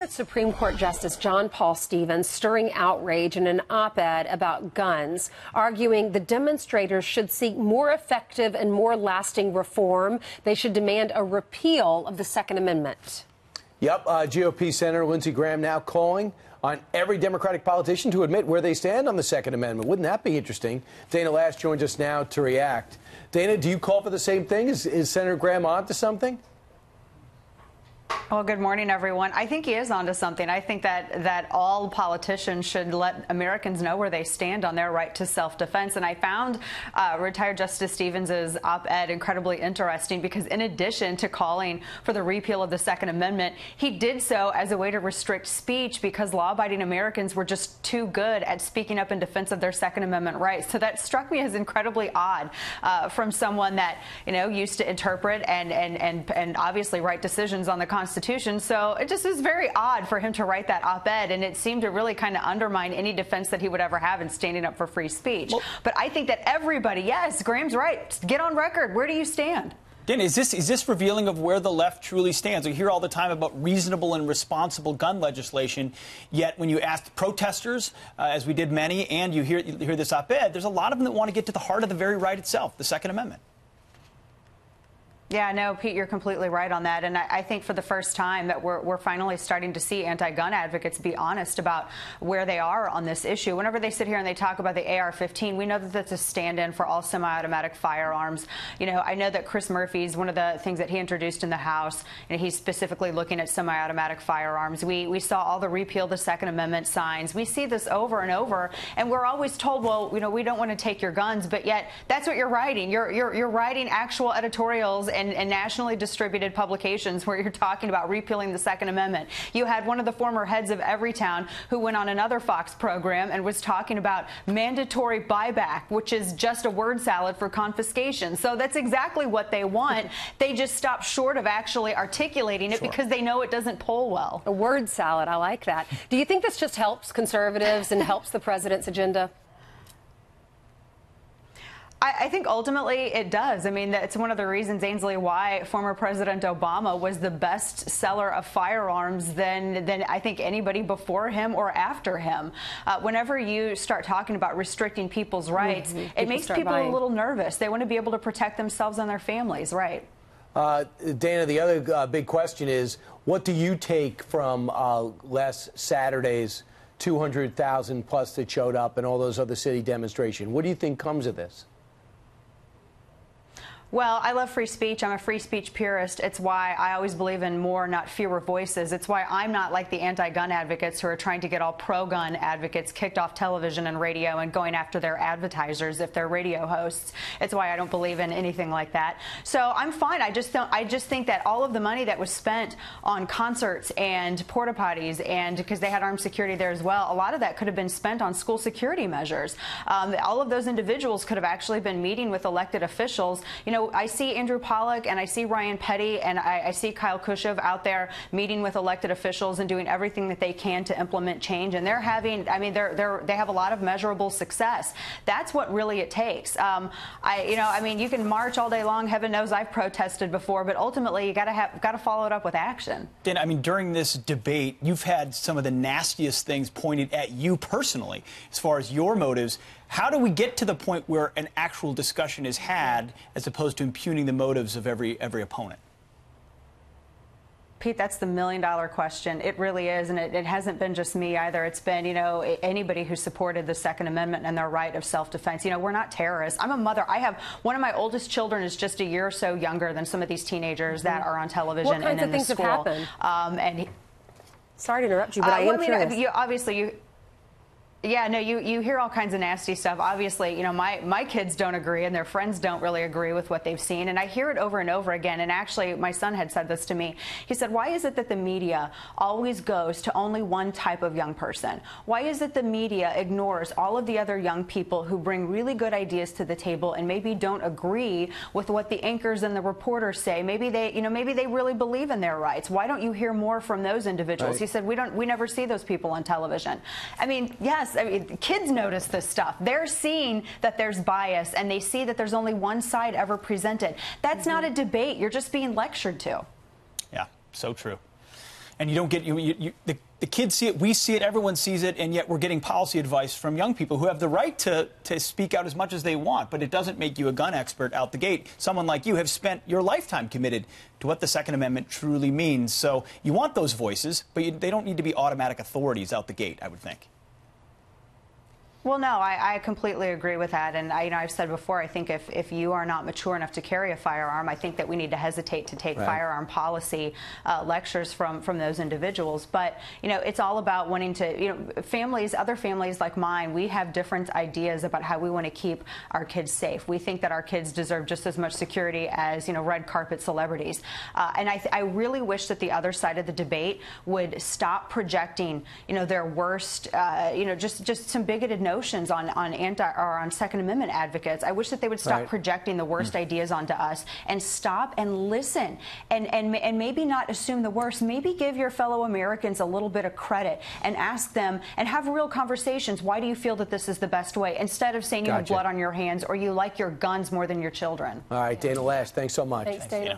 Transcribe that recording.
Supreme Court Justice John Paul Stevens stirring outrage in an op-ed about guns, arguing the demonstrators should seek more effective and more lasting reform. They should demand a repeal of the Second Amendment. Yep, GOP Senator Lindsey Graham now calling on every Democratic politician to admit where they stand on the Second Amendment. Wouldn't that be interesting? Dana Loesch joins us now to react. Dana, do you call for the same thing? Is Senator Graham on to something? Well, good morning, everyone. I think he is onto something. I think that all politicians should let Americans know where they stand on their right to self-defense. And I found retired Justice Stevens's op-ed incredibly interesting because in addition to calling for the repeal of the Second Amendment, he did so as a way to restrict speech because law-abiding Americans were just too good at speaking up in defense of their Second Amendment rights. So that struck me as incredibly odd from someone that, used to interpret and obviously write decisions on the Constitution. So it just is very odd for him to write that op-ed, and it seemed to really kind of undermine any defense that he would ever have in standing up for free speech. Well, but I think that everybody, yes, Graham's right. Get on record. Where do you stand? Dan, is this revealing of where the left truly stands? We hear all the time about reasonable and responsible gun legislation, yet when you ask protesters, as we did many, and you hear this op-ed, there's a lot of them that want to get to the heart of the very right itself, the Second Amendment. Yeah, no, Pete, you're completely right on that. And I think for the first time that we're finally starting to see anti-gun advocates be honest about where they are on this issue. Whenever they sit here and they talk about the AR-15, we know that that's a stand-in for all semi-automatic firearms. I know that Chris Murphy's one of the things that he introduced in the House, and he's specifically looking at semi-automatic firearms. We saw all the repeal the Second Amendment signs. We see this over and over, and we're always told, well, we don't want to take your guns, but yet that's what you're writing. You're writing actual editorials and nationally distributed publications where you're talking about repealing the Second Amendment. You had one of the former heads of Everytown who went on another Fox program and was talking about mandatory buyback, which is just a word salad for confiscation. So that's exactly what they want. They just stop short of actually articulating it because they know it doesn't poll well. A word salad. I like that. Do you think this just helps conservatives and helps the president's agenda? I think ultimately it does. I mean, it's one of the reasons, Ainsley, why former President Obama was the best seller of firearms than I think anybody before him or after him. Whenever you start talking about restricting people's rights, it makes people a little nervous. They want to be able to protect themselves and their families, right? Dana, the other big question is, what do you take from last Saturday's 200,000 plus that showed up and all those other city demonstrations? What do you think comes of this? Well, I love free speech. I'm a free speech purist. It's why I always believe in more, not fewer voices. It's why I'm not like the anti-gun advocates who are trying to get all pro-gun advocates kicked off television and radio and going after their advertisers if they're radio hosts. It's why I don't believe in anything like that. So I'm fine. I just think that all of the money that was spent on concerts and porta potties, and because they had armed security there as well, a lot of that could have been spent on school security measures. All of those individuals could have actually been meeting with elected officials. I see Andrew Pollack and I see Ryan Petty and I see Kyle Kushov out there meeting with elected officials and doing everything that they can to implement change. And they're having, they have a lot of measurable success. That's what really it takes. You can march all day long. Heaven knows I've protested before, but ultimately you got to follow it up with action. Dan, during this debate, you've had some of the nastiest things pointed at you personally, as far as your motives. How do we get to the point where an actual discussion is had as opposed to impugning the motives of every opponent? Pete, that's the million-dollar question. It really is, and it hasn't been just me either. It's been, anybody who supported the Second Amendment and their right of self-defense. We're not terrorists. I'm a mother. I have one of my oldest children is just a year or so younger than some of these teenagers that are on television and in the school. What kinds of things have happened? Sorry to interrupt you, but I am curious. Yeah, no, you hear all kinds of nasty stuff. Obviously, my kids don't agree and their friends don't really agree with what they've seen. And I hear it over and over again. And actually, my son had said this to me. He said, why is it that the media always goes to only one type of young person? Why is it the media ignores all of the other young people who bring really good ideas to the table and maybe don't agree with what the anchors and the reporters say? Maybe they really believe in their rights. Why don't you hear more from those individuals? Right. He said, we never see those people on television. Yes. Kids notice this stuff. They're seeing that there's bias and they see that there's only one side ever presented. That's not a debate. You're just being lectured to. Yeah, so true. And you don't get the kids see it, we see it, everyone sees it, and yet we're getting policy advice from young people who have the right to speak out as much as they want, but it doesn't make you a gun expert out the gate. Someone like you have spent your lifetime committed to what the Second Amendment truly means. So you want those voices, but they don't need to be automatic authorities out the gate, I would think. Well, no, I completely agree with that. And I've said before, I think if you are not mature enough to carry a firearm, I think that we need to hesitate to take firearm policy lectures from those individuals. But, it's all about wanting to, other families like mine, we have different ideas about how we want to keep our kids safe. We think that our kids deserve just as much security as, red carpet celebrities. And I really wish that the other side of the debate would stop projecting, their worst, just some bigoted notions on Second Amendment advocates. I wish that they would stop projecting the worst ideas onto us and stop and listen and maybe not assume the worst. Maybe give your fellow Americans a little bit of credit and ask them and have real conversations. Why do you feel that this is the best way? Instead of saying you have blood on your hands or you like your guns more than your children. All right, Dana Loesch, thanks so much. Thanks, Dana.